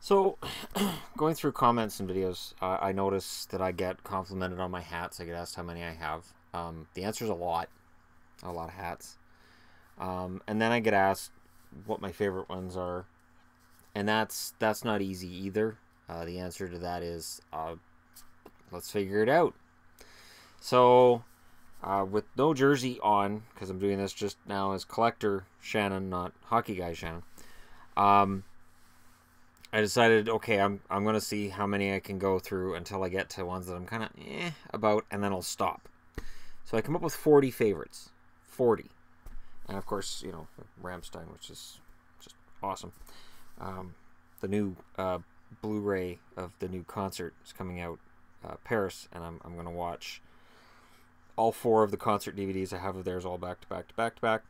So, going through comments and videos, I notice that I get complimented on my hats. I get asked how many I have. The answer is a lot of hats. And then I get asked what my favorite ones are, and that's not easy either. The answer to that is let's figure it out. So, with no jersey on, because I'm doing this just now as collector Shannon, not hockey guy Shannon. I decided, okay, I'm going to see how many I can go through until I get to ones that I'm kind of about, and then I'll stop. So I come up with 40 favorites. 40. And of course, you know, Rammstein, which is just awesome. The new Blu-ray of the new concert is coming out, Paris, and I'm going to watch all 4 of the concert DVDs I have of theirs all back to back to back to back.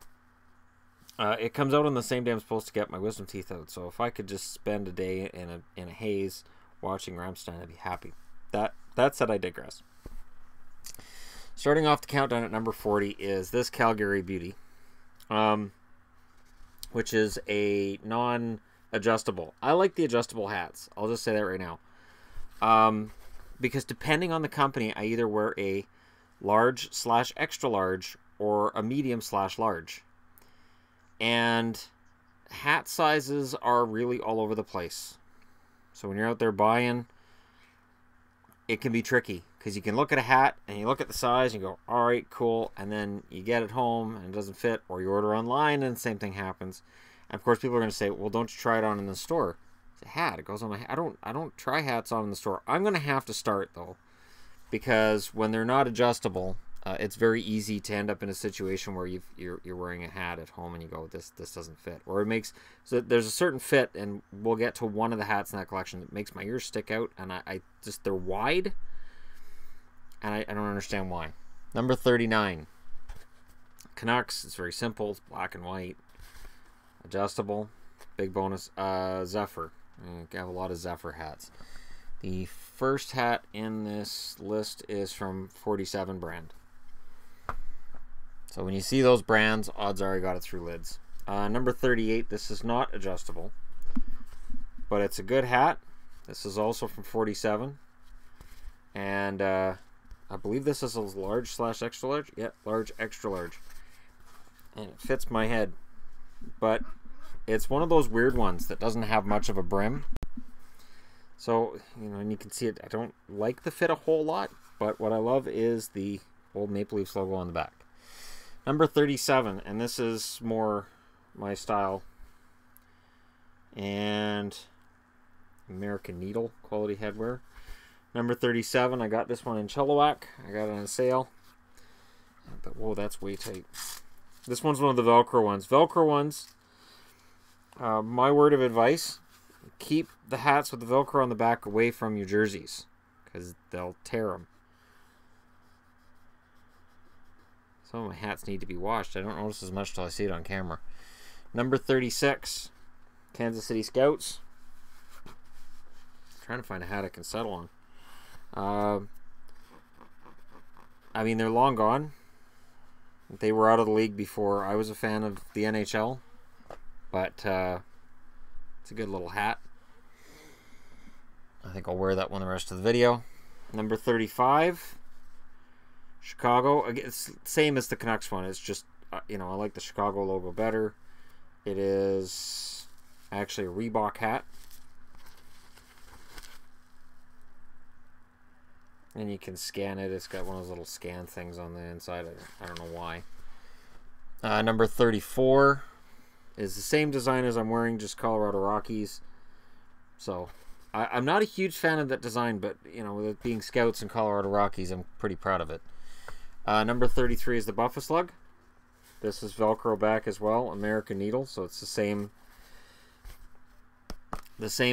It comes out on the same day I'm supposed to get my wisdom teeth out, so if I could just spend a day in a haze watching Rammstein, I'd be happy. That said, I digress. Starting off the countdown at number 40 is this Calgary Beauty, which is a non-adjustable. I like the adjustable hats. I'll just say that right now. Because depending on the company, I either wear a large/extra large or a medium/large. And hat sizes are really all over the place. So when you're out there buying, it can be tricky. Because you can look at a hat and you look at the size and you go, all right, cool. And then you get it home and it doesn't fit. Or you order online and the same thing happens. And of course people are going to say, well, don't you try it on in the store? It's a hat. It goes on my hat. I don't try hats on in the store. I'm going to have to start though. Because when they're not adjustable, it's very easy to end up in a situation where you're wearing a hat at home and you go, this doesn't fit, or it makes, so there's a certain fit, and we'll get to one of the hats in that collection that makes my ears stick out, and I just, they're wide, and I don't understand why. Number 39, Canucks. It's very simple. It's black and white, adjustable. Big bonus, Zephyr. I have a lot of Zephyr hats. The first hat in this list is from 47 brand. So when you see those brands, odds are I got it through lids. Number 38, this is not adjustable, but it's a good hat. This is also from 47. And I believe this is a large/extra large. Yeah, large, extra large. And it fits my head. But it's one of those weird ones that doesn't have much of a brim. So, you know, and you can see it. I don't like the fit a whole lot, but what I love is the old Maple Leafs logo on the back. Number 37, and this is more my style. And American Needle quality headwear. Number 37, I got this one in Chilliwack. I got it on a sale. But, whoa, that's way tight. This one's one of the Velcro ones. Velcro ones, my word of advice, keep the hats with the Velcro on the back away from your jerseys, because they'll tear them. Some of my hats need to be washed. I don't notice as much till I see it on camera. Number 36, Kansas City Scouts. I'm trying to find a hat I can settle on. I mean, they're long gone. They were out of the league before I was a fan of the NHL. But it's a good little hat. I think I'll wear that one the rest of the video. Number 35, Chicago. It's same as the Canucks one. It's just, you know, I like the Chicago logo better. It is actually a Reebok hat. And you can scan it. It's got one of those little scan things on the inside. I don't know why. Number 34 is the same design as I'm wearing, just Colorado Rockies. So, I'm not a huge fan of that design, but, you know, with it being Scouts and Colorado Rockies, I'm pretty proud of it. Number 33 is the Buffalo. This is Velcro back as well, American Needle, so it's the same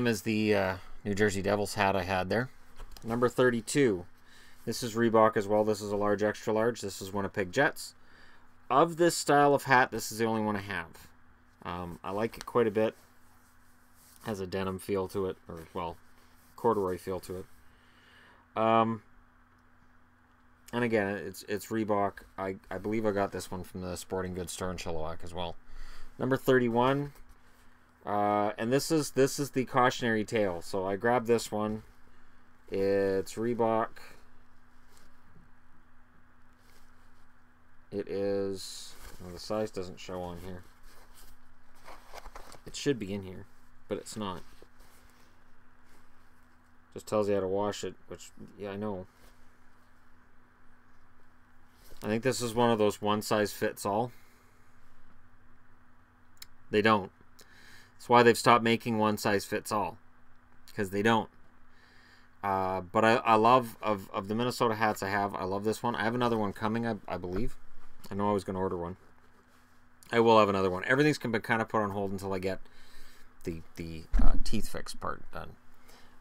as the New Jersey Devils hat I had there. Number 32, this is Reebok as well. This is a large, extra large. This is Winnipeg Jets. Of this style of hat, this is the only one I have. I like it quite a bit. Has a denim feel to it, or, well, corduroy feel to it. And again, it's Reebok. I believe I got this one from the Sporting Goods store in Chilliwack as well. Number 31, And this is the cautionary tale. So I grabbed this one. It's Reebok. It is... Well, the size doesn't show on here. It should be in here, but it's not. Just tells you how to wash it, which, yeah, I know. I think this is one of those one size fits all. They don't. That's why they've stopped making one size fits all. Because they don't. But I love, of the Minnesota hats I have, I love this one. I have another one coming, I believe. I know I was going to order one. I will have another one. Everything's been kind of put on hold until I get the teeth fix part done.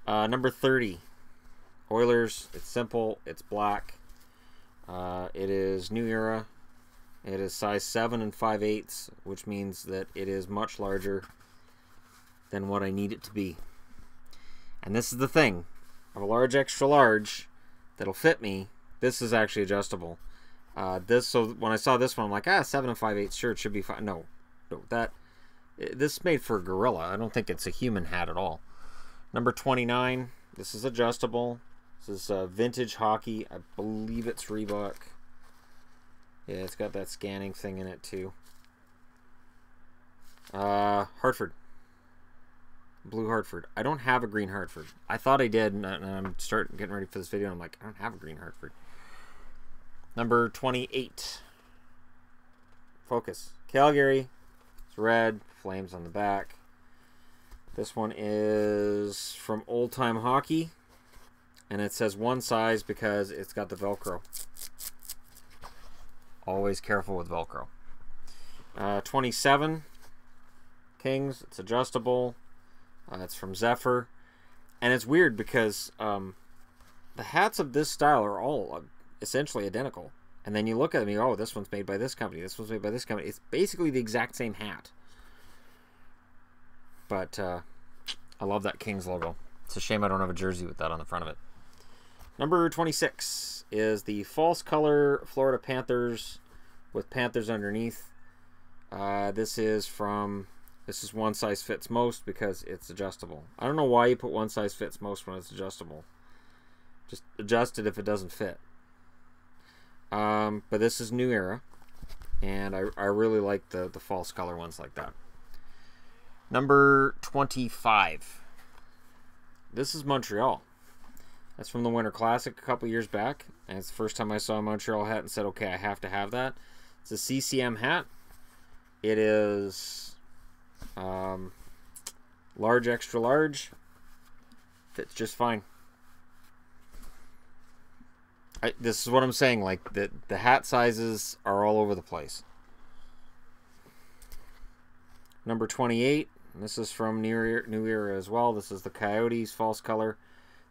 Number 30. Oilers. It's simple. It's black. It is New Era. It is size 7 and 5/8, which means that it is much larger than what I need it to be. And this is the thing. I have a large extra large that'll fit me. This is actually adjustable. So when I saw this one, I'm like, 7 and 5/8, sure, it should be fine. No, this is made for a gorilla. I don't think it's a human hat at all. Number 29. This is adjustable. This is vintage hockey. I believe it's Reebok. Yeah, it's got that scanning thing in it too. Hartford. Blue Hartford. I don't have a green Hartford. I thought I did, and I'm getting ready for this video, and I'm like, I don't have a green Hartford. Number 28. Focus. Calgary. It's red. Flames on the back. This one is from Old Time Hockey. And it says one size because it's got the Velcro. Always careful with Velcro. 27. Kings. It's adjustable. It's from Zephyr. And it's weird because the hats of this style are all essentially identical. And then you look at them and you go, oh, this one's made by this company. This one's made by this company. It's basically the exact same hat. But I love that Kings logo. It's a shame I don't have a jersey with that on the front of it. Number 26 is the false color Florida Panthers with Panthers underneath. This is one size fits most because it's adjustable. I don't know why you put one size fits most when it's adjustable. Just adjust it if it doesn't fit. But this is New Era, and I really like the false color ones like that. Number 25. This is Montreal. That's from the Winter Classic a couple years back, and it's the first time I saw a Montreal hat and said, okay, I have to have that. It's a CCM hat. It is large, extra large. Fits just fine. This is what I'm saying, like the hat sizes are all over the place. Number 28, and this is from New Era as well. This is the Coyotes false color.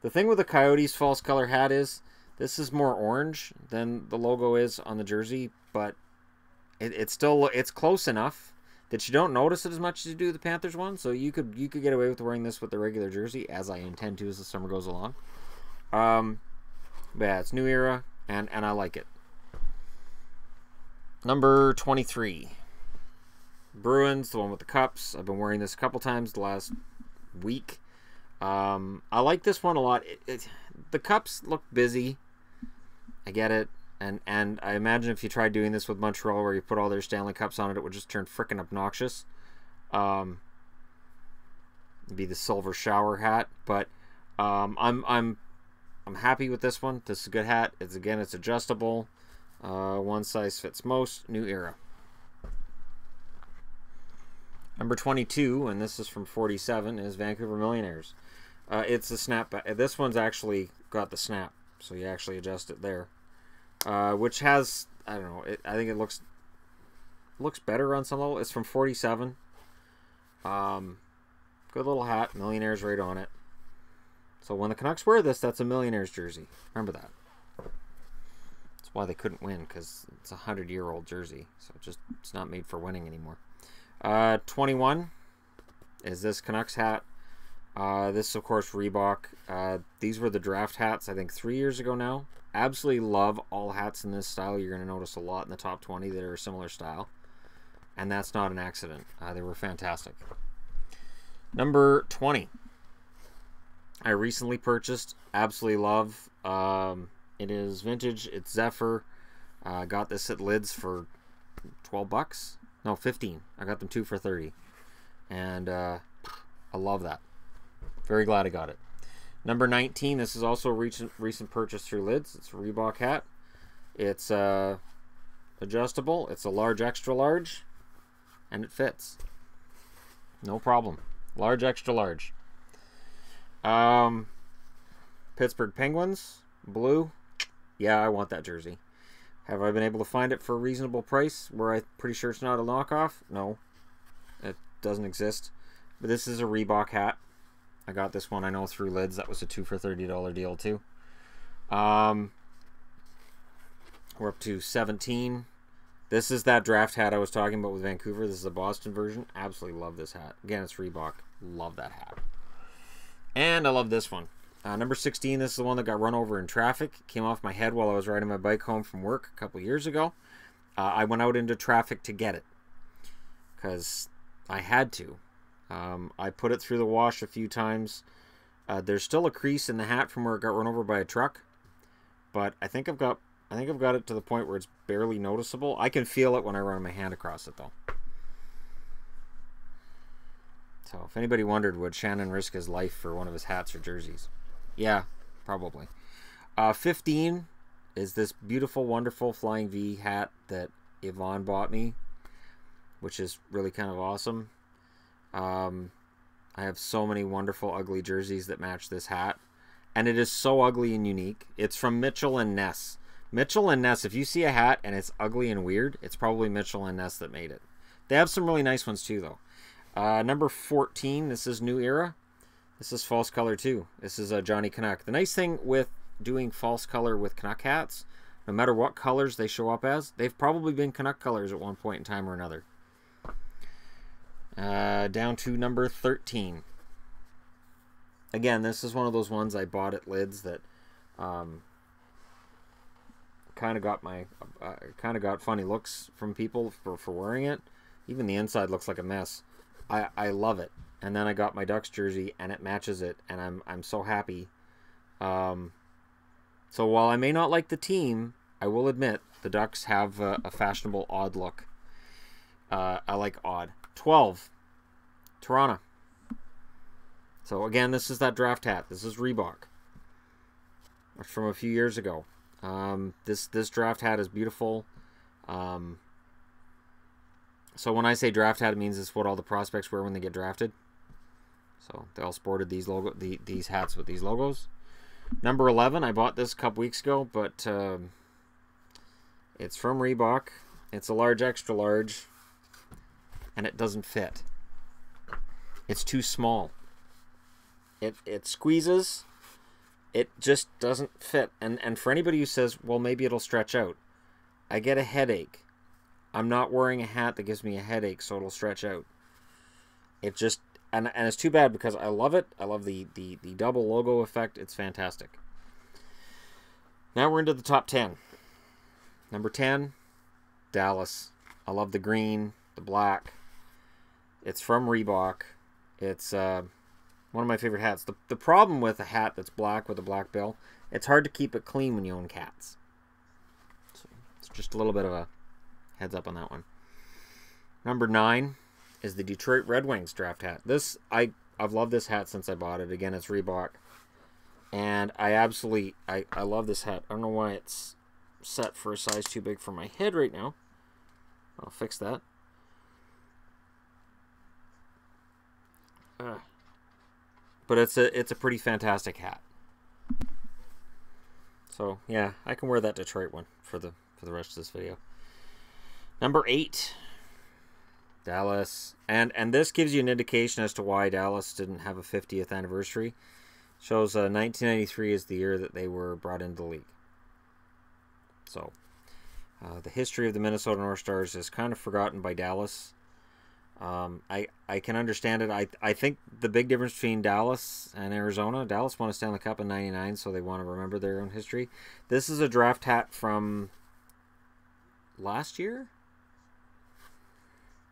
The thing with the Coyotes false color hat is this is more orange than the logo is on the jersey, but it's close enough that you don't notice it as much as you do the Panthers one. So you could get away with wearing this with the regular jersey, as I intend to as the summer goes along. But yeah, it's New Era, and I like it. Number 23. Bruins, the one with the cups. I've been wearing this a couple times the last week. I like this one a lot. The cups look busy. I get it. And I imagine if you tried doing this with Montreal where you put all their Stanley Cups on it, it would just turn frickin' obnoxious. It'd be the silver shower hat. But I'm happy with this one. This is a good hat. It's adjustable. One size fits most. New Era. Number 22, and this is from 47, is Vancouver Millionaires. It's a snapback. This one's actually got the snap, so you actually adjust it there. Which has, I don't know, I think it looks better on some level. It's from 47. Good little hat, Millionaires right on it. So when the Canucks wear this, that's a Millionaires jersey. Remember that. That's why they couldn't win, because it's a 100-year-old jersey. So it's not made for winning anymore. 21 is this Canucks hat. This is, of course, Reebok. These were the draft hats, I think, 3 years ago now. Absolutely love all hats in this style. You're going to notice a lot in the top 20 that are a similar style. And that's not an accident. They were fantastic. Number 20. I recently purchased. Absolutely love. It is vintage. It's Zephyr. Got this at Lids for $12. No, 15. I got them 2 for 30. And I love that. Very glad I got it. Number 19. This is also a recent purchase through Lids. It's a Reebok hat. It's adjustable. It's a large, extra large. And it fits. No problem. Large, extra large. Pittsburgh Penguins. Blue. Yeah, I want that jersey. Have I been able to find it for a reasonable price where I'm pretty sure it's not a knockoff? No. It doesn't exist. But this is a Reebok hat. I got this one, I know, through Lids. That was a 2 for $30 deal, too. We're up to 17. This is that draft hat I was talking about with Vancouver. This is a Boston version. Absolutely love this hat. Again, it's Reebok. Love that hat. And I love this one. Number 16, this is the one that got run over in traffic. Came off my head while I was riding my bike home from work a couple years ago. I went out into traffic to get it because I had to. I put it through the wash a few times. There's still a crease in the hat from where it got run over by a truck, but I think I've got it to the point where it's barely noticeable. I can feel it when I run my hand across it, though. So if anybody wondered, would Shannon risk his life for one of his hats or jerseys? Yeah, probably. 15 is this beautiful, wonderful Flying V hat that Yvonne bought me, which is really kind of awesome. I have so many wonderful, ugly jerseys that match this hat. And it is so ugly and unique. It's from Mitchell and Ness. Mitchell and Ness, if you see a hat and it's ugly and weird, it's probably Mitchell and Ness that made it. They have some really nice ones too, though. Number 14, this is New Era. This is false color too. This is a Johnny Canuck. The nice thing with doing false color with Canuck hats, no matter what colors they show up as, they've probably been Canuck colors at one point in time or another. Down to number 13. Again, this is one of those ones I bought at Lids that kind of got funny looks from people for wearing it. Even the inside looks like a mess. I love it. And then I got my Ducks jersey and it matches it, and I'm so happy. So while I may not like the team, I will admit the Ducks have a fashionable odd look. I like odd. 12, Toronto. So again, this is that draft hat. This is Reebok. It's from a few years ago. This draft hat is beautiful. So when I say draft hat, it means it's what all the prospects wear when they get drafted. So they all sported these these hats with these logos. Number 11, I bought this a couple weeks ago, but it's from Reebok. It's a large, extra large, and it doesn't fit. It's too small. It squeezes. It just doesn't fit. And for anybody who says, well, maybe it'll stretch out, I get a headache. I'm not wearing a hat that gives me a headache, so it'll stretch out. It just, and it's too bad because I love it. I love the double logo effect. It's fantastic. Now we're into the top 10. Number 10, Dallas. I love the green, the black. It's from Reebok. It's one of my favorite hats. The problem with a hat that's black with a black bill, it's hard to keep it clean when you own cats. So it's just a little bit of a heads up on that one. Number 9 is the Detroit Red Wings draft hat. I've loved this hat since I bought it. Again, it's Reebok. And I love this hat. I don't know why it's set for a size too big for my head right now. I'll fix that. But it's a pretty fantastic hat. So yeah, I can wear that Detroit one for the rest of this video. Number 8, Dallas, and this gives you an indication as to why Dallas didn't have a 50th anniversary. Shows 1993 is the year that they were brought into the league. So the history of the Minnesota North Stars is kind of forgotten by Dallas. I can understand it. I think the big difference between Dallas and Arizona, Dallas won a Stanley Cup in '99, so they want to remember their own history. This is a draft hat from last year,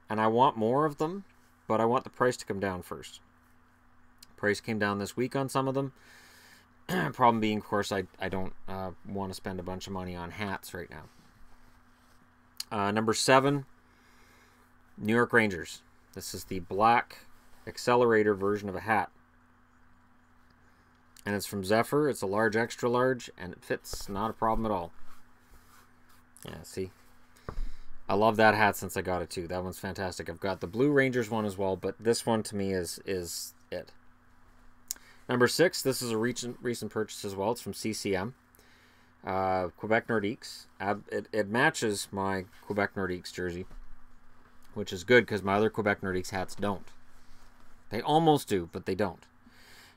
and I want more of them, but I want the price to come down first. Price came down this week on some of them. Problem being, of course, I don't want to spend a bunch of money on hats right now. Number 7, New York Rangers. This is the black accelerator version of a hat. And it's from Zephyr. It's a large, extra large, and it fits. Not a problem at all. Yeah, see? I love that hat since I got it too. That one's fantastic. I've got the Blue Rangers one as well, but this one to me is it. Number 6, this is a recent purchase as well. It's from CCM. Quebec Nordiques. It matches my Quebec Nordiques jersey, which is good because my other Quebec Nordiques hats don't. They almost do, but they don't.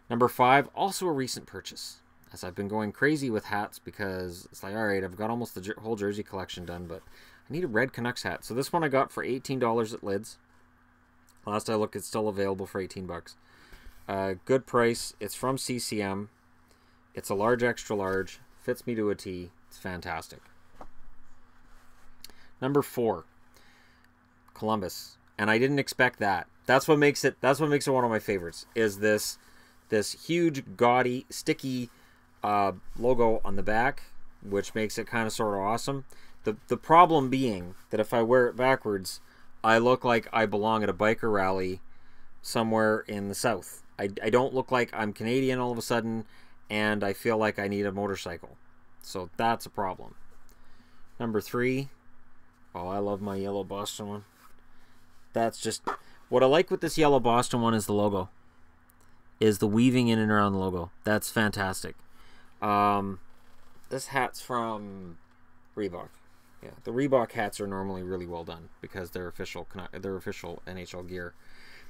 Number 5, also a recent purchase. As I've been going crazy with hats because it's like, all right, I've got almost the whole jersey collection done, but I need a red Canucks hat. So this one I got for $18 at Lids. Last I looked, it's still available for 18 bucks. Good price. It's from CCM. It's a large, extra large. Fits me to a T. It's fantastic. Number 4, Columbus, and I didn't expect that. That's what makes it one of my favorites. Is this huge, gaudy, sticky logo on the back, which makes it kind of sort of awesome. The problem being that if I wear it backwards, I look like I belong at a biker rally somewhere in the South. I don't look like I'm Canadian all of a sudden, and I feel like I need a motorcycle. So that's a problem. Number 3, oh, I love my yellow Boston one. That's just... What I like with this yellow Boston one is the logo. Is the weaving in and around the logo. That's fantastic. This hat's from Reebok. Yeah, the Reebok hats are normally really well done because they're official NHL gear.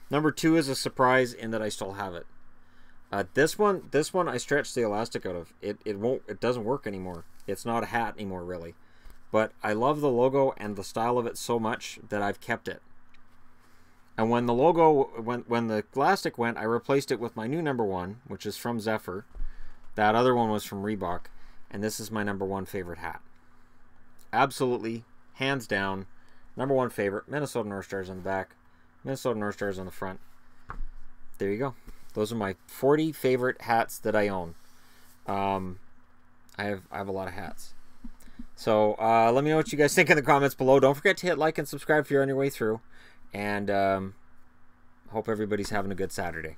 Number 2 is a surprise in that I still have it. This one I stretched the elastic out of. It doesn't work anymore. It's not a hat anymore really. But I love the logo and the style of it so much that I've kept it. And when the logo, when the elastic went, I replaced it with my new number 1, which is from Zephyr. That other one was from Reebok, and this is my number 1 favorite hat. Absolutely, hands down, number 1 favorite. Minnesota North Stars on the back, Minnesota North Stars on the front. There you go. Those are my 40 favorite hats that I own. I have a lot of hats. So let me know what you guys think in the comments below. Don't forget to hit like and subscribe if you're on your way through. And hope everybody's having a good Saturday.